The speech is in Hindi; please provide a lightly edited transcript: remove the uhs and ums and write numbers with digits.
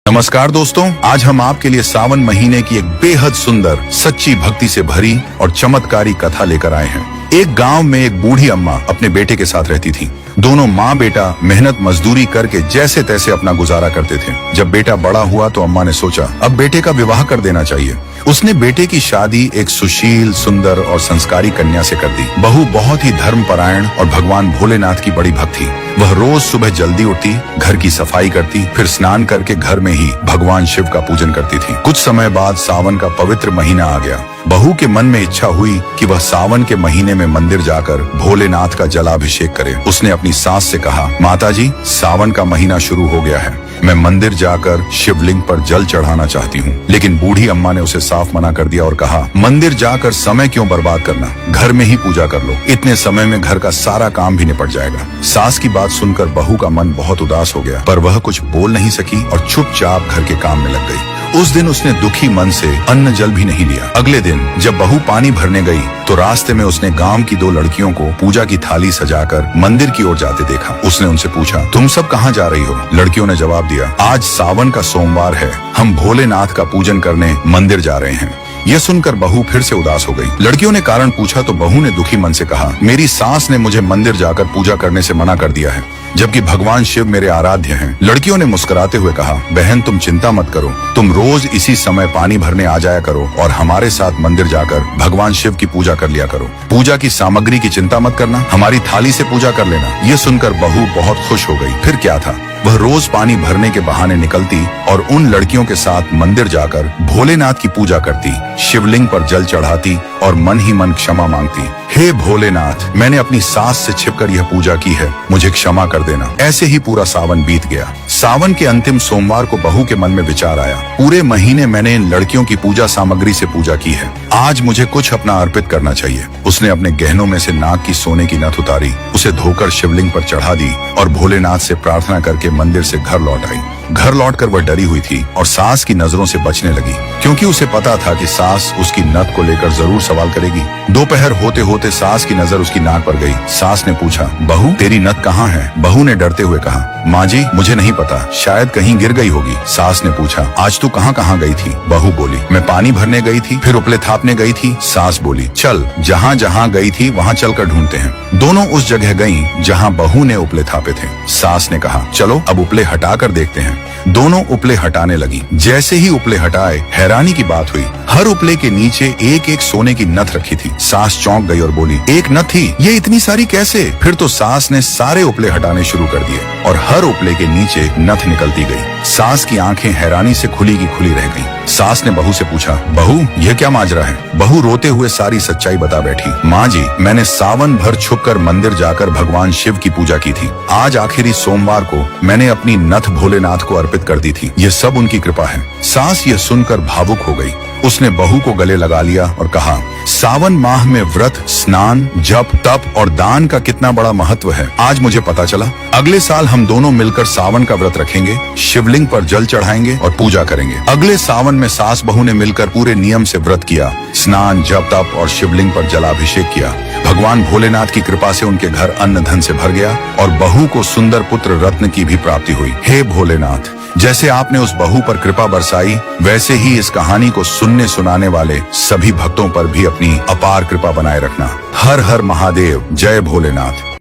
नमस्कार दोस्तों, आज हम आपके लिए सावन महीने की एक बेहद सुंदर, सच्ची भक्ति से भरी और चमत्कारी कथा लेकर आए हैं। एक गांव में एक बूढ़ी अम्मा अपने बेटे के साथ रहती थी। दोनों माँ बेटा मेहनत मजदूरी करके जैसे तैसे अपना गुजारा करते थे। जब बेटा बड़ा हुआ तो अम्मा ने सोचा अब बेटे का विवाह कर देना चाहिए। उसने बेटे की शादी एक सुशील, सुंदर और संस्कारी कन्या से कर दी। बहू बहुत ही धर्मपरायण और भगवान भोलेनाथ की बड़ी भक्त थी। वह रोज सुबह जल्दी उठती, घर की सफाई करती, फिर स्नान करके घर में ही भगवान शिव का पूजन करती थी। कुछ समय बाद सावन का पवित्र महीना आ गया। बहू के मन में इच्छा हुई कि वह सावन के महीने में मंदिर जाकर भोलेनाथ का जलाभिषेक करे। उसने अपनी सास से कहा, माताजी, सावन का महीना शुरू हो गया है, मैं मंदिर जाकर शिवलिंग पर जल चढ़ाना चाहती हूँ। लेकिन बूढ़ी अम्मा ने उसे साफ मना कर दिया और कहा, मंदिर जाकर समय क्यों बर्बाद करना, घर में ही पूजा कर लो, इतने समय में घर का सारा काम भी निपट जाएगा। सास की बात सुनकर बहू का मन बहुत उदास हो गया, पर वह कुछ बोल नहीं सकी और चुपचाप घर के काम में लग गई। उस दिन उसने दुखी मन से अन्न जल भी नहीं लिया। अगले दिन जब बहू पानी भरने गई तो रास्ते में उसने गांव की दो लड़कियों को पूजा की थाली सजाकर मंदिर की ओर जाते देखा। उसने उनसे पूछा, तुम सब कहाँ जा रही हो? लड़कियों ने जवाब दिया, आज सावन का सोमवार है, हम भोलेनाथ का पूजन करने मंदिर जा रहे हैं। यह सुनकर बहू फिर से उदास हो गई। लड़कियों ने कारण पूछा तो बहू ने दुखी मन से कहा, मेरी सास ने मुझे मंदिर जाकर पूजा करने से मना कर दिया है, जबकि भगवान शिव मेरे आराध्य हैं। लड़कियों ने मुस्कुराते हुए कहा, बहन तुम चिंता मत करो, तुम रोज इसी समय पानी भरने आ जाया करो और हमारे साथ मंदिर जाकर भगवान शिव की पूजा कर लिया करो। पूजा की सामग्री की चिंता मत करना, हमारी थाली से पूजा कर लेना। ये सुनकर बहू बहुत खुश हो गई। फिर क्या था, वह रोज पानी भरने के बहाने निकलती और उन लड़कियों के साथ मंदिर जाकर भोलेनाथ की पूजा करती, शिवलिंग पर जल चढ़ाती और मन ही मन क्षमा मांगती। हे भोलेनाथ, मैंने अपनी सास से छिपकर यह पूजा की है, मुझे क्षमा कर देना। ऐसे ही पूरा सावन बीत गया। सावन के अंतिम सोमवार को बहू के मन में विचार आया, पूरे महीने मैंने इन लड़कियों की पूजा सामग्री से पूजा की है, आज मुझे कुछ अपना अर्पित करना चाहिए। उसने अपने गहनों में से नाक की सोने की नथ उतारी, उसे धोकर शिवलिंग पर चढ़ा दी और भोलेनाथ से प्रार्थना करके मंदिर से घर लौट आई। घर लौटकर वह डरी हुई थी और सास की नजरों से बचने लगी, क्योंकि उसे पता था कि सास उसकी नथ को लेकर जरूर सवाल करेगी। दोपहर होते होते सास की नजर उसकी नाक पर गई। सास ने पूछा, बहू तेरी नथ कहाँ है? बहू ने डरते हुए कहा, माँ जी मुझे नहीं पता, शायद कहीं गिर गई होगी। सास ने पूछा, आज तू कहाँ कहाँ गई थी? बहू बोली, मैं पानी भरने गई थी, फिर उपले थापने गई थी। सास बोली, चल जहाँ जहाँ गई थी वहाँ चलकर ढूंढते हैं। दोनों उस जगह गईं जहाँ बहू ने उपले थापे थे। सास ने कहा, चलो अब उपले हटा कर देखते हैं। दोनों उपले हटाने लगी। जैसे ही उपले हटाए, हैरानी की बात हुई, हर उपले के नीचे एक एक सोने की नथ रखी थी। सास चौंक गई और बोली, एक नथ थी, ये इतनी सारी कैसे? फिर तो सास ने सारे उपले हटाने शुरू कर दिए और हर उपले के नीचे नथ निकलती गई। सास की आंखें हैरानी से खुली की खुली रह गईं। सास ने बहू से पूछा, बहू यह क्या माजरा है? बहू रोते हुए सारी सच्चाई बता बैठी, माँ जी मैंने सावन भर छुपकर मंदिर जाकर भगवान शिव की पूजा की थी। आज आखिरी सोमवार को मैंने अपनी नथ भोलेनाथ को अर्पित कर दी थी, ये सब उनकी कृपा है। सास यह सुनकर भावुक हो गई। उसने बहू को गले लगा लिया और कहा, सावन माह में व्रत, स्नान, जप, तप और दान का कितना बड़ा महत्व है, आज मुझे पता चला। अगले साल हम दोनों मिलकर सावन का व्रत रखेंगे, शिवलिंग पर जल चढ़ाएंगे और पूजा करेंगे। अगले सावन में सास बहू ने मिलकर पूरे नियम से व्रत किया, स्नान, जप, तप और शिवलिंग पर जलाभिषेक किया। भगवान भोलेनाथ की कृपा से उनके घर अन्न धन से भर गया और बहू को सुंदर पुत्र रत्न की भी प्राप्ति हुई। हे भोलेनाथ, जैसे आपने उस बहू पर कृपा बरसाई, वैसे ही इस कहानी को सुनने सुनाने वाले सभी भक्तों पर भी अपनी अपार कृपा बनाए रखना। हर हर महादेव, जय भोलेनाथ।